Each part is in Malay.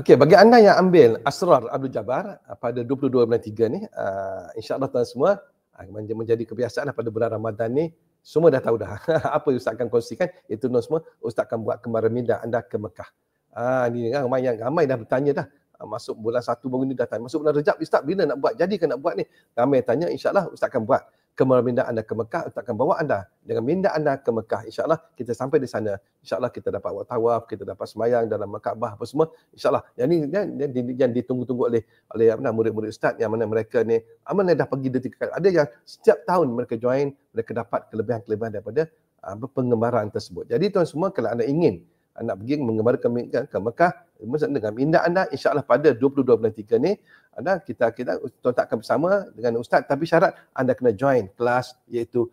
Okey, bagi anda yang ambil Asrar Abdul Jabbar pada 22 bulan 3 ni, insya-Allah tuan semua menjadi kebiasaan pada bulan Ramadan ni, semua dah tahu dah. Apa yang Ustaz akan kongsikan, itu tuan semua, Ustaz akan buat kembaran minda anda ke Mekah. Ni kan ramai dah bertanya dah. Masuk bulan 1 baru ni dah tanya. Masuk bulan Rejab, Ustaz bila nak buat? Jadi kan nak buat ni? Ramai tanya, insya-Allah Ustaz akan buat kembaran minda anda ke Mekah. Ustaz akan bawa anda dengan minda anda ke Mekah. Insya-Allah kita sampai di sana. Insya-Allah kita dapat buat tawaf, kita dapat sembahyang dalam Kaabah apa semua. InsyaAllah. Yang ni yang ditunggu-tunggu oleh murid-murid Ustaz yang mana mereka ni mana dah pergi 2-3 kali. Ada yang setiap tahun mereka join, mereka dapat kelebihan-kelebihan daripada pengembaraan tersebut. Jadi tuan semua, kalau anda ingin nak pergi mengembarakan ke Mekah dengan minda anda, insya-Allah pada 22 bulan 3 ni kita tuan tak akan bersama dengan Ustaz, tapi syarat anda kena join kelas iaitu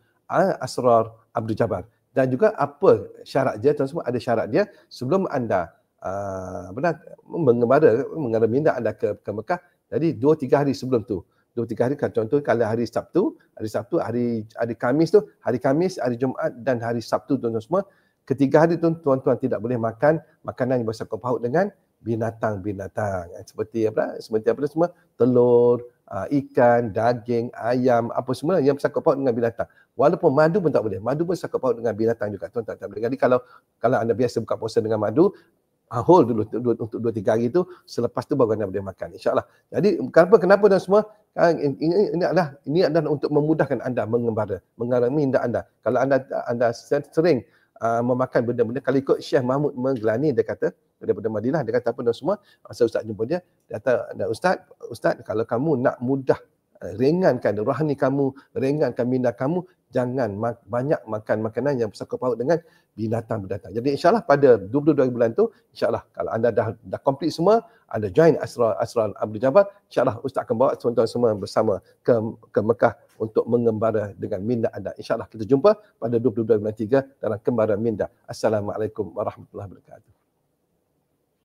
Asrar Abdul Jabbar. Dan juga apa syarat dia tuan semua, ada syarat dia sebelum anda mengembara minda anda ke Mekah. Jadi 2-3 hari sebelum tu. 2-3 hari, contoh kalau hari Sabtu, hari Khamis tu, hari Khamis, hari Jumaat dan hari Sabtu tuan-tuan semua, ketiga hari tu tuan-tuan tidak boleh makan makanan yang bersangkut paut dengan binatang-binatang. Seperti semua, telur, ikan, daging, ayam, apa semua yang bersangkut paut dengan binatang. Walaupun madu pun tak boleh. Madu pun bersangkut paut dengan binatang juga. Tuan tak boleh. Jadi kalau anda biasa buka puasa dengan madu, hold dulu untuk 2-3 hari tu, selepas tu baru anda boleh makan, insya-Allah. Jadi kenapa dan semua, ini adalah untuk memudahkan anda mengembara minda anda. Kalau anda sering memakan benda-benda, kalau ikut Syekh Mahmud Menggelani, dia kata daripada Madinah, dia kata apa dan semua, masa Ustaz jumpa dia kata, Ustaz, kalau kamu nak mudah ringankan rohani kamu, ringankan minda kamu, jangan banyak makan makanan yang bersangkut paut dengan binatang-binatang. Jadi insya-Allah pada 22 bulan tu, insya-Allah kalau anda dah complete semua, anda join Asrar Abdul Jabbar, insya-Allah Ustaz akan bawa tuan-tuan semua bersama ke Mekah untuk mengembara dengan minda anda. Insya-Allah kita jumpa pada 22 bulan 3 dalam kembaran minda. Assalamualaikum warahmatullahi wabarakatuh.